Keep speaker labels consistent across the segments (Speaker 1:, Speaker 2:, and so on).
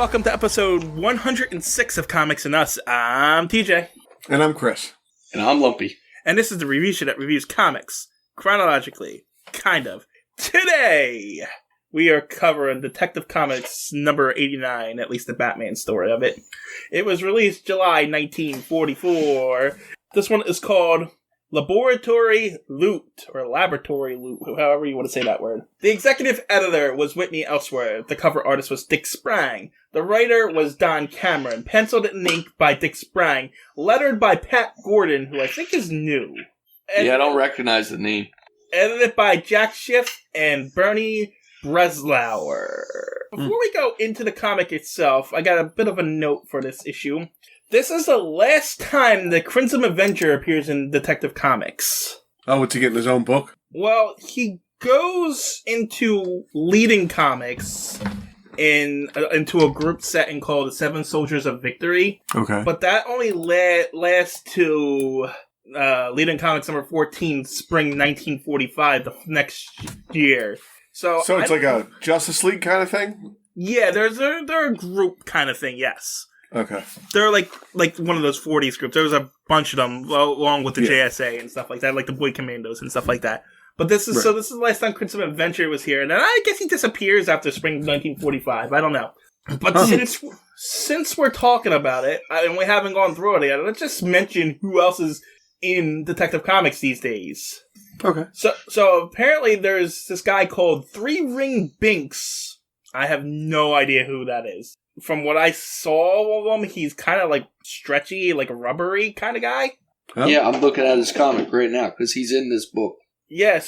Speaker 1: welcome to episode 106 of Comics and Us. I'm TJ.
Speaker 2: And I'm Chris.
Speaker 3: And I'm Lumpy.
Speaker 1: And this is the review show that reviews comics, chronologically, kind of. Today, we are covering Detective Comics number 89, at least the Batman story of it. It was released July 1944. This one is called Laboratory Loot, or Laboratory Loot, however you want to say that word. The executive editor was Whitney Ellsworth. The cover artist was Dick Sprang. The writer was Don Cameron. Penciled and inked by Dick Sprang. Lettered by Pat Gordon, who I think is new.
Speaker 3: Yeah, I don't recognize the name.
Speaker 1: Edited by Jack Schiff and Bernie Breslauer. Before we go into the comic itself, I got a bit of a note for this issue. This is the last time the Crimson Avenger appears in Detective Comics.
Speaker 2: Oh, what's he getting his own book?
Speaker 1: Well, he goes into leading comics into a group setting called the Seven Soldiers of Victory.
Speaker 2: Okay.
Speaker 1: But that only lasts to leading comics number 14, spring 1945, the next year. So
Speaker 2: it's like a Justice League kind of thing?
Speaker 1: Yeah, they're a group kind of thing, yes.
Speaker 2: Okay.
Speaker 1: They're like one of those 40s groups. There was a bunch of them, along with the JSA and stuff like that, like the Boy Commandos and stuff like that. But this is this is the last time Crimson Adventure was here, and then I guess he disappears after spring 1945. I don't know. But since we're talking about it, and we haven't gone through it yet, let's just mention who else is in Detective Comics these days.
Speaker 2: Okay.
Speaker 1: So apparently there's this guy called Three Ring Binks. I have no idea who that is. From what I saw of him, he's kind of like stretchy, like a rubbery kind of guy.
Speaker 2: Oh.
Speaker 3: Yeah, I'm looking at his comic right now because he's in this book.
Speaker 1: Yeah,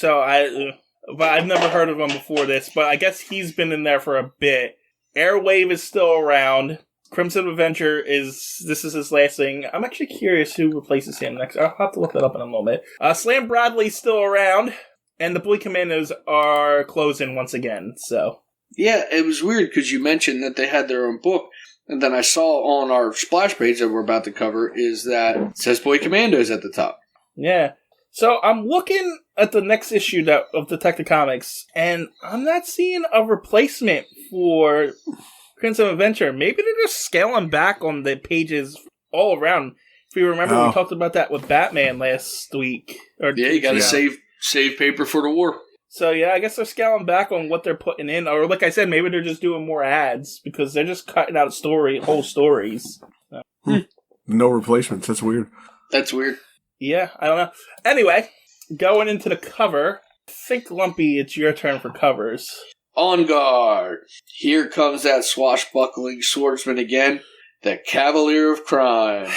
Speaker 1: but I've never heard of him before this, but I guess he's been in there for a bit. Airwave is still around. Crimson Adventure this is his last thing. I'm actually curious who replaces him next. I'll have to look that up in a moment. Slam Bradley's still around, and the Boy Commandos are closing once again, so.
Speaker 3: Yeah, it was weird because you mentioned that they had their own book, and then I saw on our splash page that we're about to cover is that it says Boy Commandos at the top.
Speaker 1: Yeah. So I'm looking at the next issue of Detective Comics, and I'm not seeing a replacement for Crimson Adventure. Maybe they're just scaling back on the pages all around. If you remember, we talked about that with Batman last week.
Speaker 3: Yeah, you got to save paper for the war.
Speaker 1: So yeah, I guess they're scaling back on what they're putting in, or like I said, maybe they're just doing more ads because they're just cutting out whole stories.
Speaker 2: No replacements. That's weird.
Speaker 3: That's weird.
Speaker 1: Yeah, I don't know. Anyway, going into the cover, I think Lumpy, it's your turn for covers.
Speaker 3: On guard! Here comes that swashbuckling swordsman again, the Cavalier of Crime.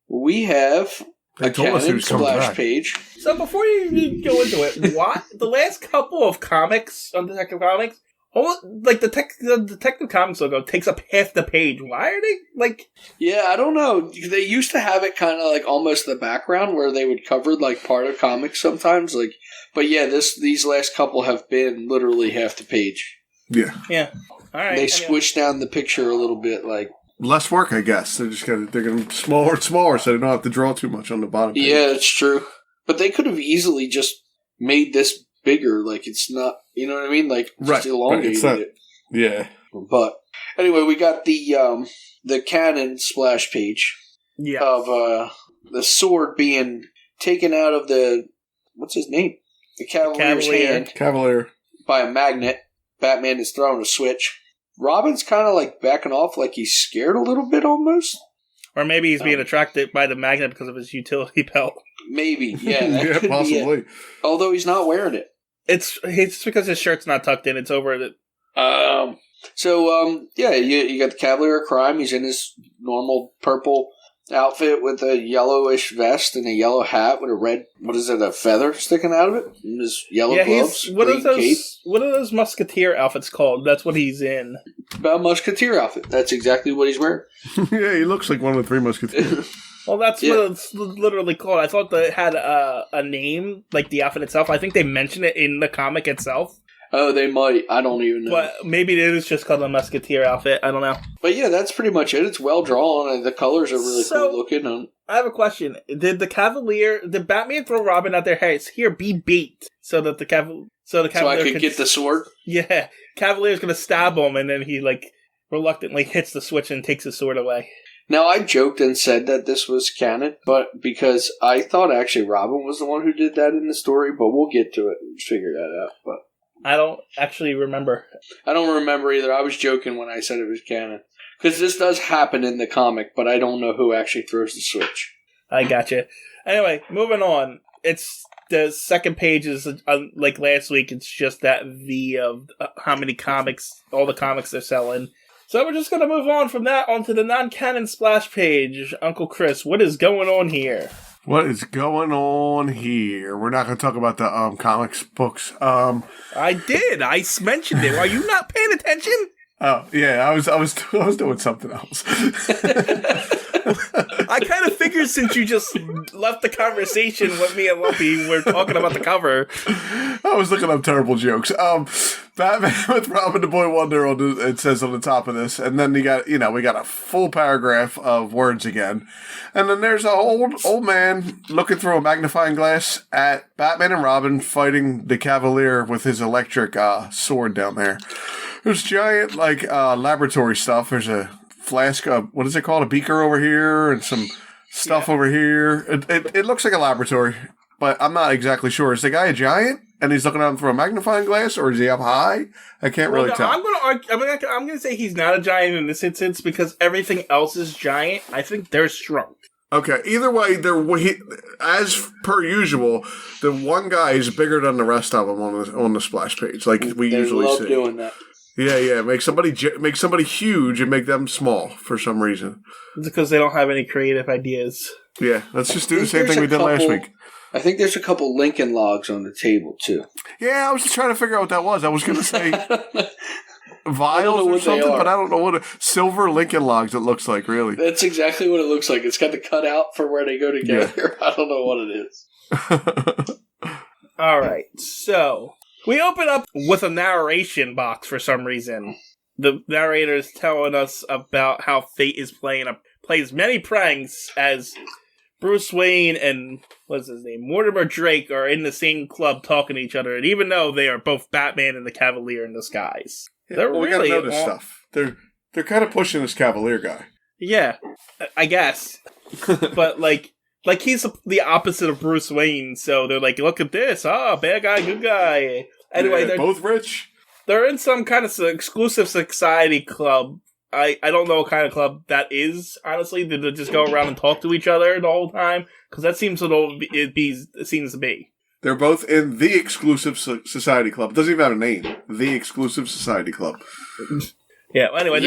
Speaker 3: We have a canon splash page.
Speaker 1: So before you go into it, what the last couple of comics on Detective Comics, like the Detective Comics logo takes up half the page. Why are they like?
Speaker 3: Yeah, I don't know. They used to have it kind of like almost the background where they would cover like part of comics sometimes. Like, but yeah, these last couple have been literally half the page.
Speaker 2: Yeah.
Speaker 1: Yeah. All right.
Speaker 3: They squished down the picture a little bit, like.
Speaker 2: Less work, I guess. They're getting smaller and smaller, so they don't have to draw too much on the bottom page.
Speaker 3: Yeah, it's true. But they could have easily just made this bigger. Like, it's not, you know what I mean? Like, just elongated it.
Speaker 2: Yeah.
Speaker 3: But anyway, we got the canon splash page of the sword being taken out of what's his name? The Cavalier's hand.
Speaker 2: Cavalier.
Speaker 3: By a magnet. Batman is throwing a switch. Robin's kind of like backing off like he's scared a little bit almost.
Speaker 1: Or maybe he's being attracted by the magnet because of his utility belt.
Speaker 3: Maybe, yeah.
Speaker 2: Yeah, possibly.
Speaker 3: Be although he's not wearing it.
Speaker 1: It's because his shirt's not tucked in. It's over the...
Speaker 3: you got the Cavalier of Crime. He's in his normal purple outfit with a yellowish vest and a yellow hat with a red, a feather sticking out of it? And his yellow gloves.
Speaker 1: What are those musketeer outfits called? That's what he's in.
Speaker 3: A musketeer outfit. That's exactly what he's wearing.
Speaker 2: Yeah, he looks like one of the Three Musketeers.
Speaker 1: Well, that's what it's literally called. I thought that it had a name, like the outfit itself. I think they mentioned it in the comic itself.
Speaker 3: Oh, they might. I don't even know.
Speaker 1: But maybe it is just called a musketeer outfit. I don't know.
Speaker 3: But yeah, that's pretty much it. It's well drawn, and the colors are really cool looking.
Speaker 1: I have a question. Did Batman throw Robin out there? Hey, here, be bait, so that the Cavalier
Speaker 3: so I could get the sword?
Speaker 1: Yeah. Cavalier's going to stab him, and then he, reluctantly hits the switch and takes his sword away.
Speaker 3: Now, I joked and said that this was canon, but because I thought actually Robin was the one who did that in the story, but we'll get to it and figure that out. But
Speaker 1: I don't actually remember.
Speaker 3: I don't remember either. I was joking when I said it was canon. Because this does happen in the comic, but I don't know who actually throws the switch.
Speaker 1: I gotcha. Anyway, moving on. It's the second page is, like last week, it's just that V of how many comics, all the comics they're selling. So we're just going to move on from that onto the non-canon splash page. Uncle Chris, what is going on here?
Speaker 2: What is going on here? We're not going to talk about the comics books.
Speaker 1: I did. I mentioned it. Are you not paying attention?
Speaker 2: Oh yeah, I was doing something else.
Speaker 1: I kind of figured since you just left the conversation with me and Lumpy, we're talking about the cover.
Speaker 2: I was looking up terrible jokes. Batman with Robin the Boy Wonder it says on the top of this, and then we got a full paragraph of words again, and then there's a old man looking through a magnifying glass at Batman and Robin fighting the Cavalier with his electric sword down there. There's giant laboratory stuff. There's a flask of, what is it called? A beaker over here and some stuff over here. It looks like a laboratory, but I'm not exactly sure. Is the guy a giant and he's looking out through a magnifying glass, or is he up high? I can't really tell.
Speaker 1: I'm going to say he's not a giant in this instance because everything else is giant. I think they're shrunk.
Speaker 2: Okay, either way, as per usual, the one guy is bigger than the rest of them on the splash page, like we usually see.
Speaker 3: They love doing that.
Speaker 2: Yeah. Make somebody huge and make them small for some reason.
Speaker 1: It's because they don't have any creative ideas.
Speaker 2: Yeah, let's just do the same thing we did last week.
Speaker 3: I think there's a couple Lincoln logs on the table, too.
Speaker 2: Yeah, I was just trying to figure out what that was. I was going to say vials or something, but I don't know what silver Lincoln logs it looks like, really.
Speaker 3: That's exactly what it looks like. It's got the cutout for where they go together. Yeah. I don't know what it is.
Speaker 1: All right, so we open up with a narration box for some reason. The narrator is telling us about how Fate is plays many pranks as Bruce Wayne and, what's his name, Mortimer Drake are in the same club talking to each other, and even though they are both Batman and the Cavalier in disguise.
Speaker 2: Yeah, we gotta know this stuff. They're kind of pushing this Cavalier guy.
Speaker 1: Yeah, I guess. But, like he's the opposite of Bruce Wayne, so they're like, look at this, bad guy, good guy. Anyway,
Speaker 2: they're both rich.
Speaker 1: They're in some kind of exclusive society club. I don't know what kind of club that is, honestly. Did they just go around and talk to each other the whole time? Because that seems what it seems to be.
Speaker 2: They're both in the Exclusive Society Club. It doesn't even have a name. The Exclusive Society Club.
Speaker 1: Yeah, anyway,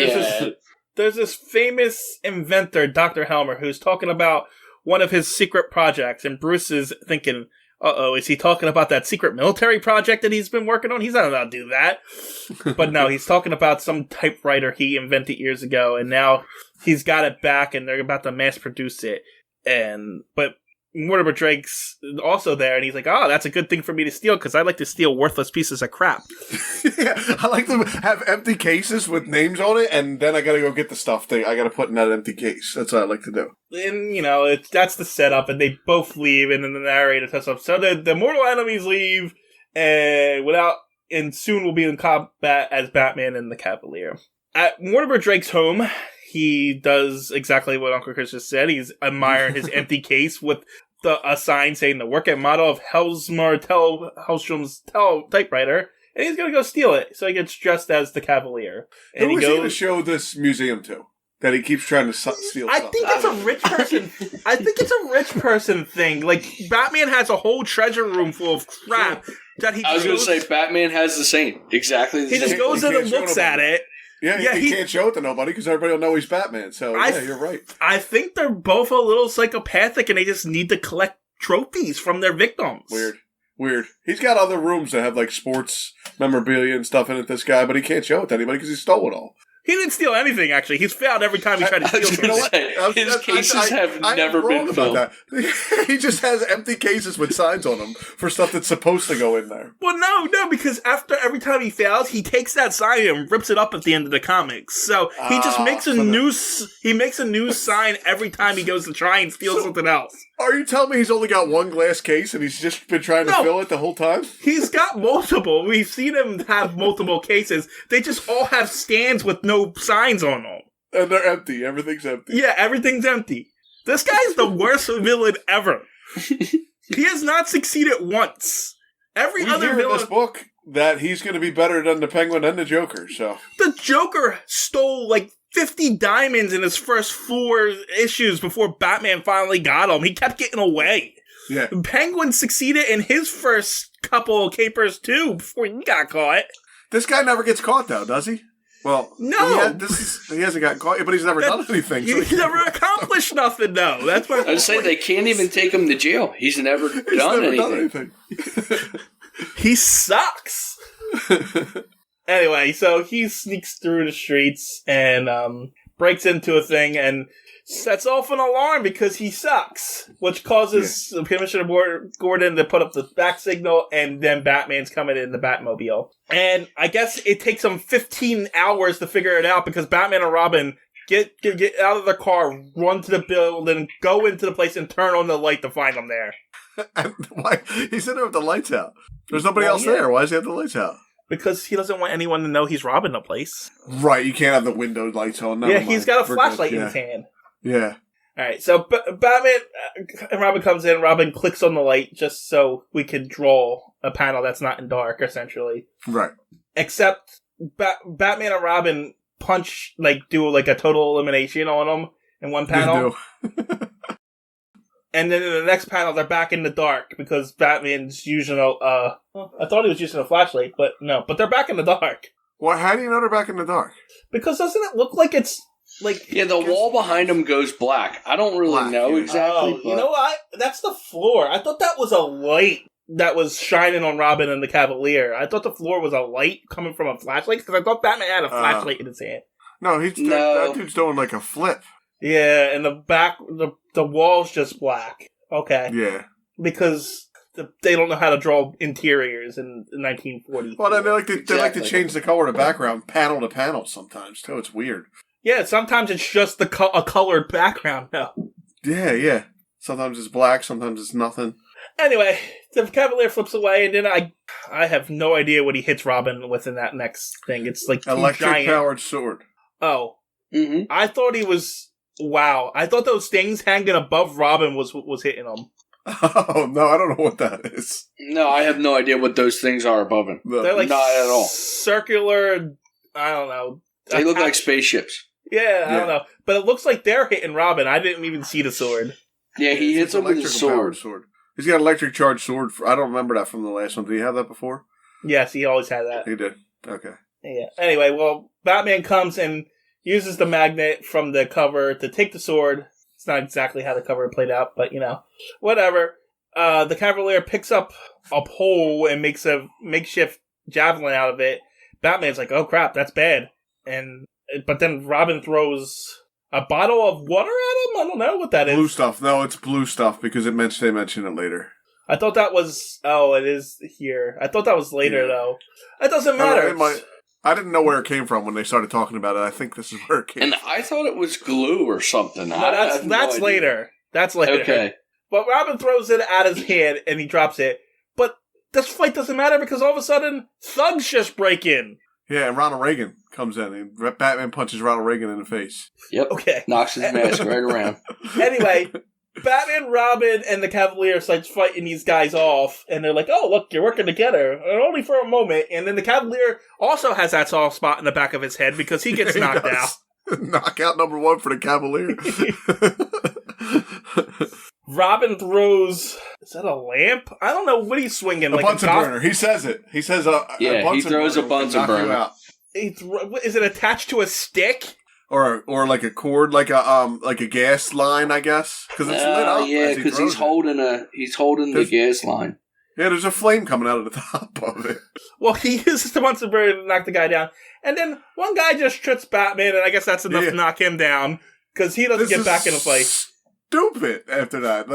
Speaker 1: there's this famous inventor, Dr. Helmer, who's talking about one of his secret projects, and Bruce is thinking, is he talking about that secret military project that he's been working on? He's not allowed to do that. But no, he's talking about some typewriter he invented years ago, and now he's got it back, and they're about to mass produce it. But Mortimer Drake's also there, and he's like, that's a good thing for me to steal, because I like to steal worthless pieces of crap.
Speaker 2: Yeah, I like to have empty cases with names on it, and then I gotta go get the stuff I gotta put in that empty case. That's what I like to do.
Speaker 1: And, that's the setup, and they both leave, and then the narrator tells us, so the mortal enemies leave, and soon we'll be in combat as Batman and the Cavalier. At Mortimer Drake's home, he does exactly what Uncle Chris just said. He's admiring his empty case with a sign saying the working model of Hellstrom's typewriter, and he's going to go steal it. So he gets dressed as the Cavalier. And
Speaker 2: who is he going to show this museum to? That he keeps trying to steal
Speaker 1: I think it's a rich person. I think it's a rich person thing. Like, Batman has a whole treasure room full of crap that he.
Speaker 3: I was going to say Batman has the same, exactly. The
Speaker 1: same. He just goes in and looks at it.
Speaker 2: Yeah, he can't show it to nobody because everybody will know he's Batman. So, you're right.
Speaker 1: I think they're both a little psychopathic and they just need to collect trophies from their victims.
Speaker 2: Weird. He's got other rooms that have, like, sports memorabilia and stuff in it, this guy, but he can't show it to anybody because he stole it all.
Speaker 1: He didn't steal anything, actually. He's failed every time he tried to steal something.
Speaker 3: His cases have never been filled.
Speaker 2: He just has empty cases with signs on them for stuff that's supposed to go in there.
Speaker 1: Well, no, because after every time he fails, he takes that sign and rips it up at the end of the comics. So he just makes a new sign every time he goes to try and steal something else.
Speaker 2: Are you telling me he's only got one glass case and he's just been trying to fill it the whole time?
Speaker 1: He's got multiple. We've seen him have multiple cases. They just all have stands with no signs on them.
Speaker 2: And they're empty. Everything's empty.
Speaker 1: Yeah, everything's empty. This guy's the worst villain ever. He has not succeeded once. We
Speaker 2: hear in this book that he's going to be better than the Penguin and the Joker, so...
Speaker 1: The Joker stole, 50 diamonds in his first 4 issues before Batman finally got him. He kept getting away.
Speaker 2: Yeah.
Speaker 1: Penguin succeeded in his first couple of capers, too, before he got caught.
Speaker 2: This guy never gets caught, though, does he? Well,
Speaker 1: no.
Speaker 2: He hasn't gotten caught, but he's never done anything.
Speaker 1: He's never accomplished nothing, though. That's what
Speaker 3: I'd say they can't even take him to jail. He's never done anything.
Speaker 1: He sucks. Anyway, so he sneaks through the streets and breaks into a thing and sets off an alarm because he sucks, which causes Commissioner Gordon to put up the back signal, and then Batman's coming in the Batmobile. And I guess it takes them 15 hours to figure it out because Batman and Robin get out of the car, run to the building, go into the place, and turn on the light to find them there.
Speaker 2: Why? He's in there with the lights out. There's nobody else there. Why does he have the lights out?
Speaker 1: Because he doesn't want anyone to know he's robbing the place.
Speaker 2: Right, you can't have the window lights on.
Speaker 1: He's got a flashlight in his hand.
Speaker 2: Yeah.
Speaker 1: Alright, so Batman and Robin comes in. Robin clicks on the light just so we can draw a panel that's not in dark, essentially.
Speaker 2: Right.
Speaker 1: Except Batman and Robin do a total elimination on them in one panel. And then in the next panel, they're back in the dark because Batman's using I thought he was using a flashlight, but no. But they're back in the dark.
Speaker 2: Well, how do you know they're back in the dark?
Speaker 1: Because doesn't it look like it's
Speaker 3: the wall behind him goes black. I don't really know exactly.
Speaker 1: Oh, you know what? That's the floor. I thought that was a light that was shining on Robin and the Cavalier. I thought the floor was a light coming from a flashlight because I thought Batman had a flashlight in his hand.
Speaker 2: No, that dude's doing a flip.
Speaker 1: Yeah, and the wall's just black. Okay.
Speaker 2: Yeah.
Speaker 1: Because they don't know how to draw interiors in 1940.
Speaker 2: Well, they like to change the color of the background panel to panel sometimes, too. It's weird.
Speaker 1: Yeah, sometimes it's just a colored background, no.
Speaker 2: Yeah. Sometimes it's black, sometimes it's nothing.
Speaker 1: Anyway, the Cavalier flips away, and then I have no idea what he hits Robin with in that next thing. It's like
Speaker 2: electric-powered sword.
Speaker 1: Oh.
Speaker 3: Mm-hmm.
Speaker 1: I thought he was... Wow. I thought those things hanging above Robin was hitting him.
Speaker 2: Oh, no, I don't know what that is.
Speaker 3: No, I have no idea what those things are above him.
Speaker 1: No. They're like
Speaker 3: not at all.
Speaker 1: Circular, I don't know.
Speaker 3: They look like spaceships.
Speaker 1: Yeah, I don't know. But it looks like they're hitting Robin. I didn't even see the sword.
Speaker 3: Yeah, he hits him with his sword.
Speaker 2: He's got an electric charged sword. I don't remember that from the last one. Did he have that before?
Speaker 1: Yes, he always had that.
Speaker 2: He did. Okay.
Speaker 1: Yeah. Anyway, well, Batman comes and uses the magnet from the cover to take the sword. It's not exactly how the cover played out, but, whatever. The Cavalier picks up a pole and makes a makeshift javelin out of it. Batman's like, oh crap, that's bad. But then Robin throws a bottle of water at him? I don't know what that is.
Speaker 2: Blue stuff. No, it's blue stuff because they mention it later.
Speaker 1: I thought that was... Oh, it is here. I thought that was later, though. It doesn't matter.
Speaker 2: I didn't know where it came from when they started talking about it. I think this is where it came from.
Speaker 3: And I thought it was glue or something.
Speaker 1: No, that's later. That's later.
Speaker 3: Okay.
Speaker 1: But Robin throws it at his hand and he drops it. But this fight doesn't matter because all of a sudden, thugs just break in.
Speaker 2: Yeah, and Ronald Reagan comes in and Batman punches Ronald Reagan in the face.
Speaker 3: Yep.
Speaker 1: Okay.
Speaker 3: Knocks his mask right around.
Speaker 1: Anyway, Batman, Robin, and the Cavalier starts fighting these guys off, and they're like, oh, look, you're working together, and only for a moment. And then the Cavalier also has that soft spot in the back of his head because he gets knocked out.
Speaker 2: Knockout number 1 for the Cavalier.
Speaker 1: Robin throws... Is that a lamp? I don't know what he's swinging.
Speaker 2: A Bunsen burner. He says it. He says
Speaker 3: he throws a Bunsen burner.
Speaker 1: Is it attached to a stick?
Speaker 2: Or like a cord, like a gas line, I guess, because it's lit up.
Speaker 3: Yeah, because he's holding the gas line.
Speaker 2: Yeah, there's a flame coming out of the top of it.
Speaker 1: Well, he uses the Bunsen burner to knock the guy down, and then one guy just trips Batman, and I guess that's enough to knock him down because he doesn't get back in the fight.
Speaker 2: Stupid. After that,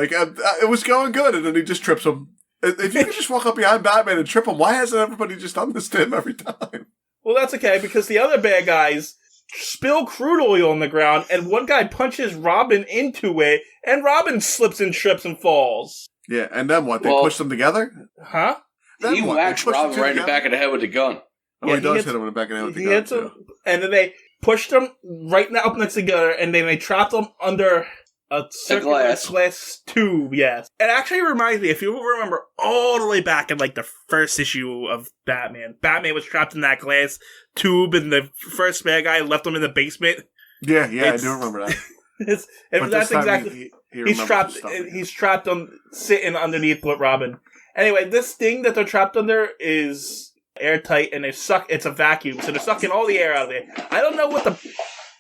Speaker 2: it was going good, and then he just trips him. If you could just walk up behind Batman and trip him, why hasn't everybody just done this to him every time?
Speaker 1: Well, that's okay because the other bad guys spill crude oil on the ground, and one guy punches Robin into it, and Robin slips and trips and falls.
Speaker 2: Yeah, and then what? They push them together?
Speaker 1: Huh?
Speaker 3: He whacks Robin right in the back of the head with the gun.
Speaker 2: Oh, yeah, he does hit him in the back of the head with the gun, too.
Speaker 1: And then they pushed them right up next together, and then they trapped them under a circular glass tube, yes. It actually reminds me, if you remember all the way back in, like, the first issue of Batman was trapped in that glass tube, and the first bad guy left him in the basement.
Speaker 2: Yeah, I do remember that.
Speaker 1: That's exactly... He's trapped on sitting underneath with Robin. Anyway, this thing that they're trapped under is airtight, and it's a vacuum, so they're sucking all the air out of it. I don't know what the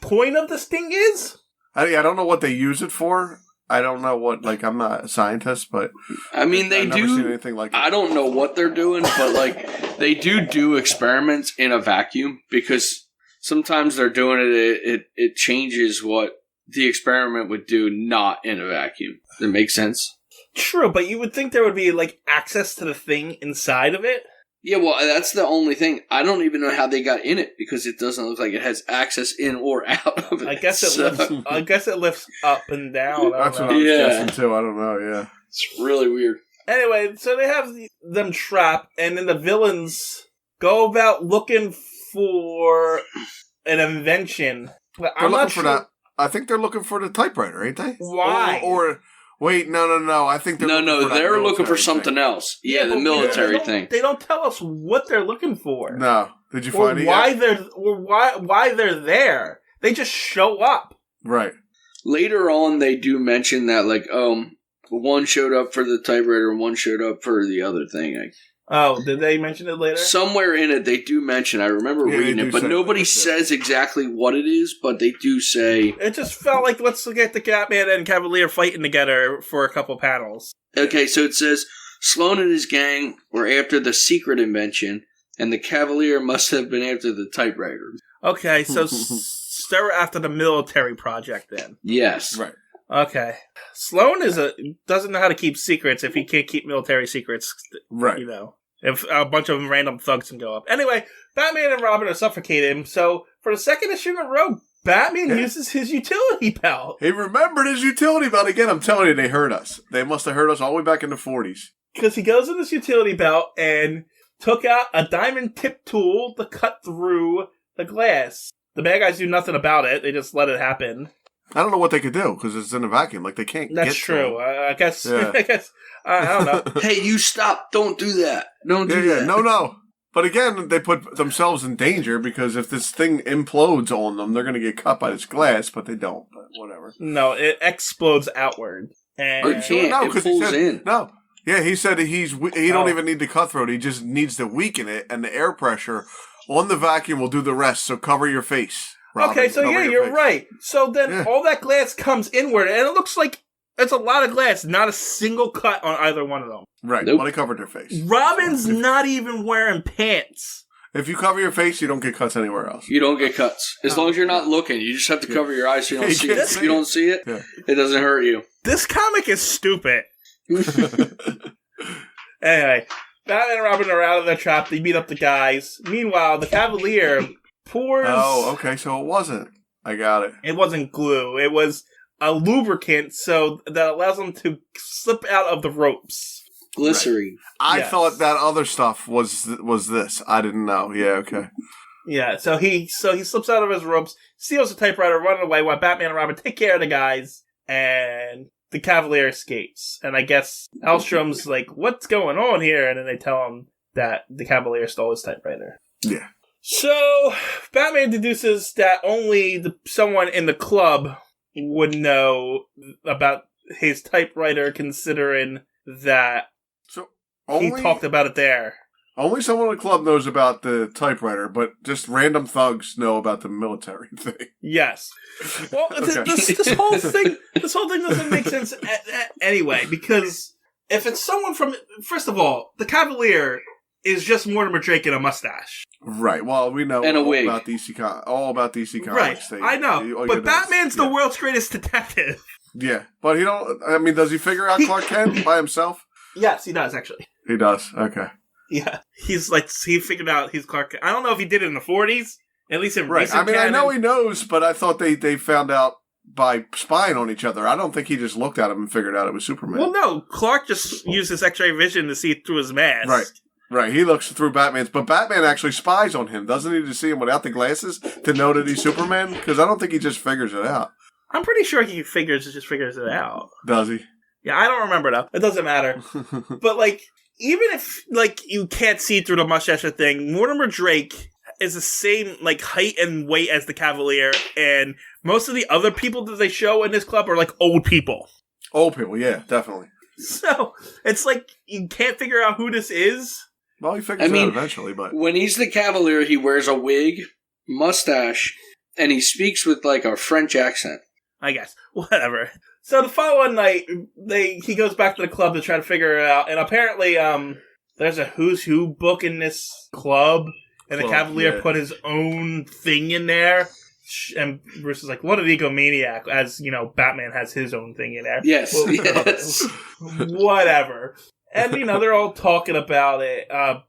Speaker 1: point of this thing is.
Speaker 2: I don't know what they use it for. I don't know what, like, I'm not a scientist, but...
Speaker 3: I mean, I've never seen
Speaker 2: anything like it.
Speaker 3: I don't know what they're doing, but, like, they do experiments in a vacuum, because sometimes they're doing it changes what the experiment would do not in a vacuum. Does that make sense?
Speaker 1: True, but you would think there would be, like, access to the thing inside of it?
Speaker 3: Yeah, well, that's the only thing. I don't even know how they got in it, because it doesn't look like it has access in or out of it.
Speaker 1: I guess it lifts up and down.
Speaker 2: That's what I was guessing, too. I don't know, yeah.
Speaker 3: It's really weird.
Speaker 1: Anyway, so they have them trapped, and then the villains go about looking for an invention. I'm not sure.
Speaker 2: For that. I think they're looking for the typewriter, ain't they?
Speaker 1: Why?
Speaker 2: Or wait, no. I think
Speaker 3: they're looking for something else. Yeah, the military thing.
Speaker 1: They don't tell us what they're looking for.
Speaker 2: No. Did you find it?
Speaker 1: Why they're there? They just show up.
Speaker 2: Right.
Speaker 3: Later on, they do mention that, like, one showed up for the typewriter and one showed up for the other thing.
Speaker 1: Oh, did they mention it later?
Speaker 3: Somewhere in it, they do mention. I remember reading it, but nobody says exactly what it is. But they do say
Speaker 1: it just felt like let's get the Catman and Cavalier fighting together for a couple panels.
Speaker 3: Okay, so it says Sloan and his gang were after the secret invention, and the Cavalier must have been after the typewriter.
Speaker 1: Okay, so they're after the military project then.
Speaker 3: Yes,
Speaker 2: right.
Speaker 1: Okay, Sloan doesn't know how to keep secrets if he can't keep military secrets.
Speaker 2: Right.
Speaker 1: You know. If a bunch of random thugs can go up. Anyway, Batman and Robin are suffocating him, so for the second issue in a row, Batman uses his utility belt.
Speaker 2: He remembered his utility belt again. I'm telling you, they heard us. They must have heard us all the way back in the 40s.
Speaker 1: Because he goes in his utility belt and took out a diamond tip tool to cut through the glass. The bad guys do nothing about it. They just let it happen.
Speaker 2: I don't know what they could do, because it's in a vacuum. Like, they can't
Speaker 1: That's true. I guess... I don't know.
Speaker 3: Hey, you stop. Don't do that. Don't do that.
Speaker 2: No. But again, they put themselves in danger, because if this thing implodes on them, they're going to get cut by this glass, but they don't. But whatever.
Speaker 1: No, it explodes outward. And
Speaker 3: it can't. It pulls in.
Speaker 2: No. Yeah, he said he don't even need the cutthroat. He just needs to weaken it, and the air pressure on the vacuum will do the rest, so cover your face, Robin.
Speaker 1: Okay, so you're right. So then all that glass comes inward, and it looks like it's a lot of glass, not a single cut on either one of them.
Speaker 2: Right, Well, they covered their face.
Speaker 1: Robin's not even wearing pants.
Speaker 2: If you cover your face, you don't get cuts anywhere else.
Speaker 3: You don't get cuts. As long as you're not looking, you just have to cover your eyes so you don't see it. If you don't see it, it doesn't hurt you.
Speaker 1: This comic is stupid. Anyway, Batman and Robin are out of their trap. They beat up the guys. Meanwhile, the Cavalier pours...
Speaker 2: Oh, okay, so it wasn't. I got it.
Speaker 1: It wasn't glue. It was a lubricant so that allows them to slip out of the ropes.
Speaker 3: Glycerine.
Speaker 2: Right. I thought that other stuff was this. I didn't know. Yeah, okay.
Speaker 1: Yeah, so he slips out of his ropes, steals the typewriter, running away while Batman and Robin take care of the guys, and the Cavalier escapes. And I guess Hellstrom's like, what's going on here? And then they tell him that the Cavalier stole his typewriter.
Speaker 2: Yeah.
Speaker 1: So Batman deduces that only someone in the club would know about his typewriter, considering that he talked about it there.
Speaker 2: Only someone in the club knows about the typewriter, but just random thugs know about the military thing.
Speaker 1: Yes. Well, this whole thing doesn't make sense anyway, because if it's someone from... First of all, the Cavalier is just Mortimer Drake in a mustache.
Speaker 2: Right. Well, we know all about DC Comics.
Speaker 1: Right. I know. But Batman's the world's greatest detective.
Speaker 2: Yeah. But does he figure out Clark Kent by himself?
Speaker 1: Yes, he does, actually.
Speaker 2: He does. Okay.
Speaker 1: Yeah. He figured out he's Clark Kent. I don't know if he did it in the 40s. At least in
Speaker 2: right.
Speaker 1: recent
Speaker 2: I mean,
Speaker 1: canon.
Speaker 2: I know he knows, but I thought they found out by spying on each other. I don't think he just looked at him and figured out it was Superman.
Speaker 1: Well, no. Clark just used his X-ray vision to see through his mask.
Speaker 2: Right. He looks through Batman's, but Batman actually spies on him. Doesn't he, to see him without the glasses to know that he's Superman? Because I don't think he just figures it out.
Speaker 1: I'm pretty sure he just figures it out.
Speaker 2: Does he?
Speaker 1: Yeah, I don't remember though. It doesn't matter. But like, even if like you can't see through the mustache thing, Mortimer Drake is the same like height and weight as the Cavalier, and most of the other people that they show in this club are like old people.
Speaker 2: Old people, yeah, definitely.
Speaker 1: So it's like you can't figure out who this is.
Speaker 2: Well, he figures it out eventually, but
Speaker 3: when he's the Cavalier, he wears a wig, mustache, and he speaks with like a French accent.
Speaker 1: I guess. Whatever. So the following night, he goes back to the club to try to figure it out, and apparently, there's a Who's Who book in this club, and the Cavalier put his own thing in there, and Bruce is like, what an egomaniac, as, you know, Batman has his own thing in there.
Speaker 3: Yes, yes.
Speaker 1: Whatever. And, you know, they're all talking about it.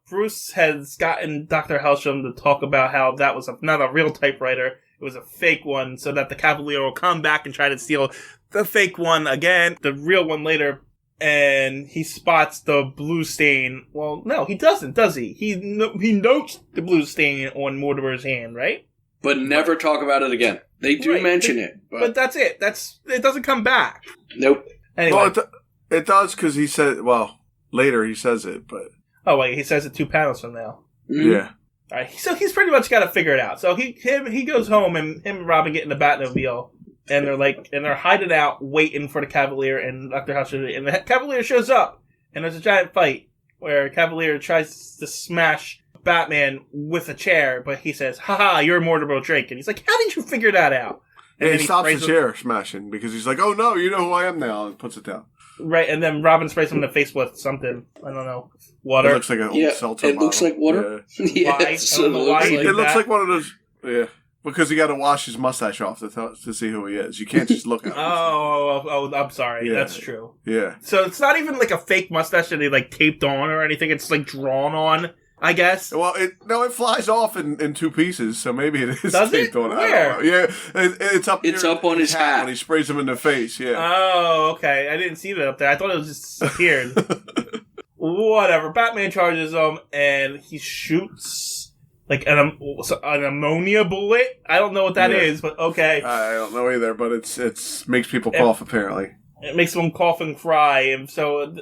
Speaker 1: Bruce has gotten Dr. Helsham to talk about how that was not a real typewriter, it was a fake one, so that the Cavalier will come back and try to steal the fake one again, the real one later, and he spots the blue stain. Well, no, he doesn't, does he? He notes the blue stain on Mortimer's hand, right?
Speaker 3: But never talk about it again. They do mention it.
Speaker 1: But that's it. It doesn't come back.
Speaker 3: Nope.
Speaker 1: Anyway.
Speaker 2: Well, it does, because he said, well, later he says it, but...
Speaker 1: Oh, wait, he says it 2 panels from now.
Speaker 3: Mm-hmm.
Speaker 2: Yeah.
Speaker 1: All right, so he's pretty much got to figure it out. So he goes home, and him and Robin get in the Batmobile, and they're hiding out, waiting for the Cavalier and Dr. Husher. And the Cavalier shows up, and there's a giant fight where Cavalier tries to smash Batman with a chair, but he says, "Haha, you're Mortimer Drake," and he's like, "How did you figure that out?" And
Speaker 2: he stops the chair smashing because he's like, "Oh no, you know who I am now," and puts it down.
Speaker 1: Right, and then Robin sprays him in the face with something. I don't know. Water.
Speaker 2: It looks like an old seltzer bottle.
Speaker 3: It looks like water.
Speaker 2: Yeah.
Speaker 1: It
Speaker 2: looks like one of those. Yeah, because he got to wash his mustache off to see who he is. You can't just look at him.
Speaker 1: Oh, I'm sorry.
Speaker 2: Yeah.
Speaker 1: That's true.
Speaker 2: Yeah.
Speaker 1: So it's not even like a fake mustache that they like taped on or anything. It's like drawn on, I guess.
Speaker 2: Well, it flies off in 2 pieces, so maybe it is taped on.
Speaker 1: Where?
Speaker 2: I don't know. Yeah, it's up.
Speaker 3: It's up on his hat
Speaker 2: when he sprays him in the face. Yeah.
Speaker 1: Oh, okay. I didn't see that up there. I thought it was just disappeared. Whatever. Batman charges him, and he shoots like an ammonia bullet. I don't know what that is, but okay.
Speaker 2: I don't know either, but it's makes people cough apparently.
Speaker 1: It makes them cough and cry, and so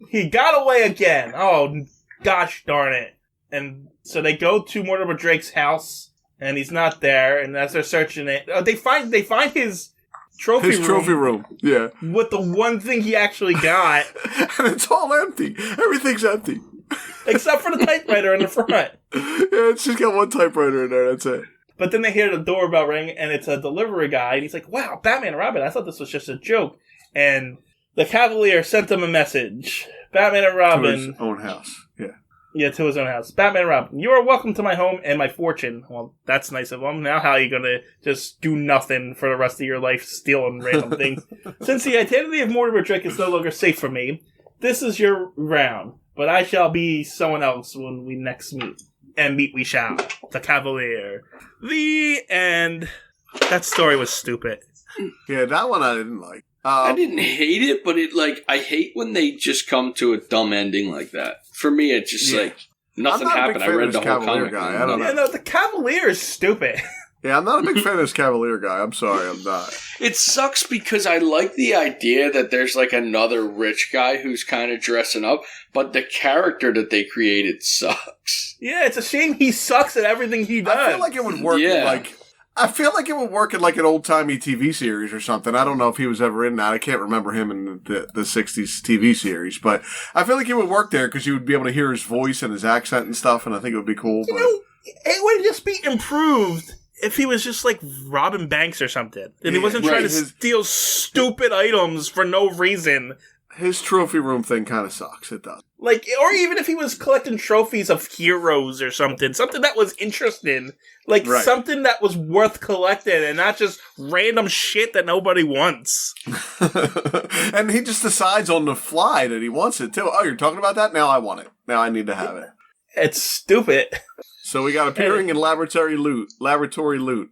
Speaker 1: he got away again. Oh, gosh darn it! And so they go to Mortimer Drake's house, and he's not there. And as they're searching it, they find his trophy room,
Speaker 2: yeah,
Speaker 1: with the one thing he actually got,
Speaker 2: and it's all empty. Everything's empty,
Speaker 1: except for the typewriter in the front.
Speaker 2: Yeah, it's just got one typewriter in there. That's it.
Speaker 1: But then they hear the doorbell ring, and it's a delivery guy, and he's like, "Wow, Batman and Robin! I thought this was just a joke." And the Cavalier sent them a message. Batman and Robin.
Speaker 2: To his own house. Yeah.
Speaker 1: Yeah, to his own house. Batman and Robin, you are welcome to my home and my fortune. Well, that's nice of him. Now how are you going to just do nothing for the rest of your life, stealing random things? Since the identity of Mortimer Drake is no longer safe for me, this is your round. But I shall be someone else when we next meet. And meet we shall. The Cavalier. The end. That story was stupid.
Speaker 2: Yeah, that one I didn't like.
Speaker 3: I didn't hate it, but I hate when they just come to a dumb ending like that. For me, it's just like, nothing happened. I read the whole comic.
Speaker 2: Guy. I don't know.
Speaker 1: Yeah, no, the Cavalier is stupid.
Speaker 2: Yeah, I'm not a big fan of this Cavalier guy. I'm sorry, I'm not.
Speaker 3: It sucks because I like the idea that there's like another rich guy who's kind of dressing up, but the character that they created sucks.
Speaker 1: Yeah, it's a shame he sucks at everything he does.
Speaker 2: I feel like it would work in like an old-timey TV series or something. I don't know if he was ever in that. I can't remember him in the 60s TV series, but I feel like he would work there because you would be able to hear his voice and his accent and stuff, and I think it would be cool.
Speaker 1: You know, it would just be improved if he was just like Robin Banks or something. And he wasn't trying to steal stupid items for no reason.
Speaker 2: His trophy room thing kind of sucks. It does.
Speaker 1: Like, or even if he was collecting trophies of heroes or something. Something that was interesting. Like, something that was worth collecting and not just random shit that nobody wants.
Speaker 2: And he just decides on the fly that he wants it, too. Oh, you're talking about that? Now I want it. Now I need to have it.
Speaker 1: It's stupid.
Speaker 2: So we got appearing in Laboratory Loot.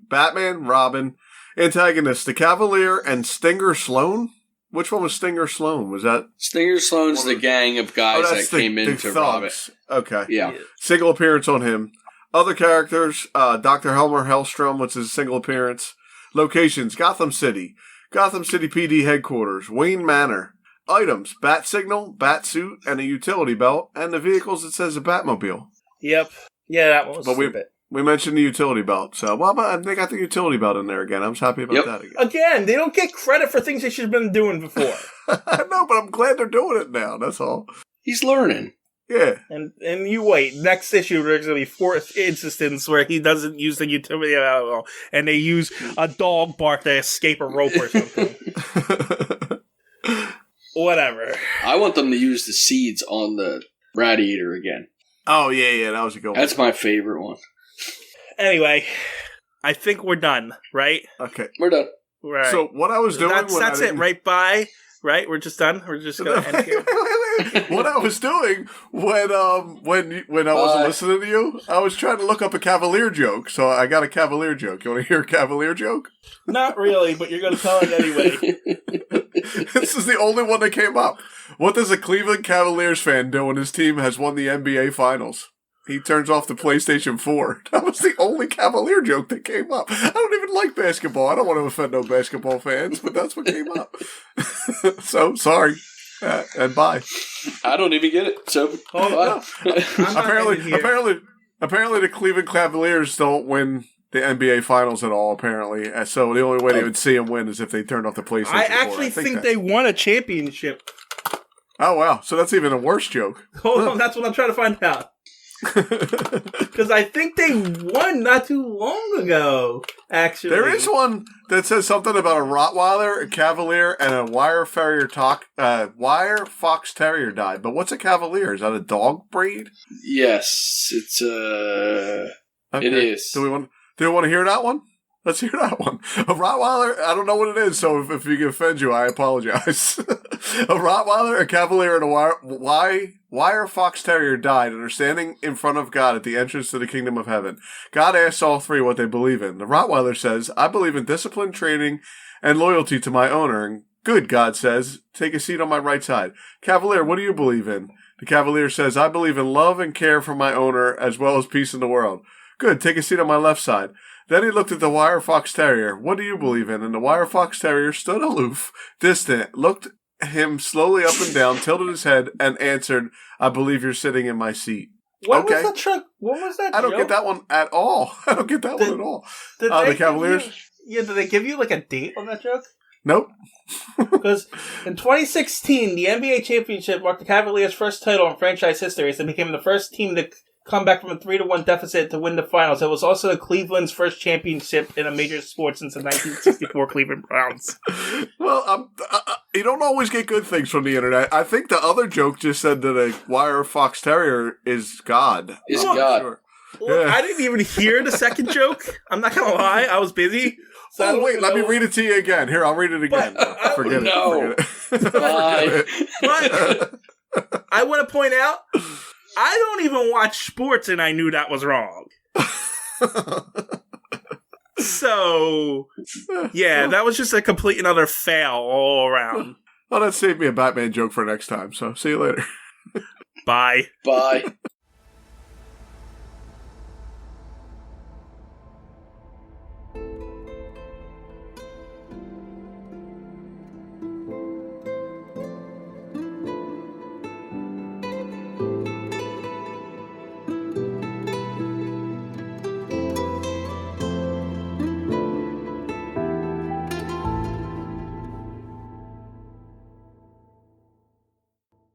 Speaker 2: Batman, Robin, antagonist, the Cavalier, and Stinger Sloan? Which one was Stinger Sloan? Was that...
Speaker 3: Stinger Sloan's the gang of guys that came in to rob it.
Speaker 2: Okay.
Speaker 3: Yeah.
Speaker 2: Single appearance on him. Other characters, Dr. Helmer Hellstrom, which is a single appearance. Locations, Gotham City PD headquarters, Wayne Manor. Items, bat signal, bat suit, and a utility belt. And the vehicles, it says a Batmobile.
Speaker 1: Yep. Yeah, that one was stupid.
Speaker 2: We mentioned the utility belt, so they got the utility belt in there again. I was happy about that again.
Speaker 1: Again, they don't get credit for things they should have been doing before.
Speaker 2: I know, but I'm glad they're doing it now. That's all.
Speaker 3: He's learning.
Speaker 2: Yeah.
Speaker 1: And you wait. Next issue, there's going to be 4th instance where he doesn't use the utility at all, and they use a dog bark to escape a rope or something. Whatever.
Speaker 3: I want them to use the seeds on the radiator again.
Speaker 2: Oh, yeah, that was a good one.
Speaker 3: That's my favorite one.
Speaker 1: Anyway, I think we're done, right?
Speaker 2: Okay.
Speaker 3: We're done.
Speaker 2: Right. So what I was doing...
Speaker 1: That's it, right? Bye. Right? We're just done? We're just going to end here?
Speaker 2: What I was doing when I wasn't listening to you, I was trying to look up a Cavalier joke, so I got a Cavalier joke. You want to hear a Cavalier joke?
Speaker 1: Not really, but you're going to tell it anyway.
Speaker 2: This is the only one that came up. What does a Cleveland Cavaliers fan do when his team has won the NBA Finals? He turns off the PlayStation 4. That was the only Cavalier joke that came up. I don't even like basketball. I don't want to offend no basketball fans, but that's what came up. So, sorry. And bye.
Speaker 3: I don't even get it. So,
Speaker 2: apparently the Cleveland Cavaliers don't win the NBA Finals at all, apparently. So the only way they would see them win is if they turned off the PlayStation 4.
Speaker 1: I actually think they won a championship.
Speaker 2: Oh, wow. So that's even a worse joke.
Speaker 1: Hold on. That's what I'm trying to find out. Because I think they won not too long ago, actually.
Speaker 2: There is one that says something about a Rottweiler, a Cavalier, and a wire fox terrier died. But what's a Cavalier? Is that a dog breed?
Speaker 3: Yes, it's Okay. It is.
Speaker 2: Do we want to hear that one? Let's hear that one. A Rottweiler, I don't know what it is, so if you can offend you, I apologize. A Rottweiler, a Cavalier, and a wire fox terrier died and are standing in front of God at the entrance to the kingdom of heaven. God asks all three what they believe in. The Rottweiler says, I believe in discipline, training, and loyalty to my owner. And good, God says, take a seat on my right side. Cavalier, what do you believe in? The Cavalier says, I believe in love and care for my owner as well as peace in the world. Good, take a seat on my left side. Then he looked at the wire fox terrier. What do you believe in? And the wire fox terrier stood aloof, distant, looked him slowly up and down, tilted his head, and answered, I believe you're sitting in my seat.
Speaker 1: What was that joke? What was that
Speaker 2: I don't get that one at all. I don't get that one at all. The Cavaliers?
Speaker 1: Did they give you like a date on that joke?
Speaker 2: Nope.
Speaker 1: Because in 2016, the NBA championship marked the Cavaliers' first title in franchise history, as they became the first team to come back from a 3-1 deficit to win the finals. It was also Cleveland's first championship in a major sport since the 1964 Cleveland Browns.
Speaker 2: Well, you don't always get good things from the internet. I think the other joke just said that a wire fox terrier is God.
Speaker 3: Is God.
Speaker 2: Sure.
Speaker 1: Look, I didn't even hear the second joke. I'm not going to lie. I was busy.
Speaker 2: So wait, let me read it to you again. Here, I'll read it again. Forget it.
Speaker 1: But I want to point out, I don't even watch sports, and I knew that was wrong. So, yeah, that was just a complete and utter fail all around.
Speaker 2: Well, that saved me a Batman joke for next time, so see you later.
Speaker 1: Bye.
Speaker 3: Bye.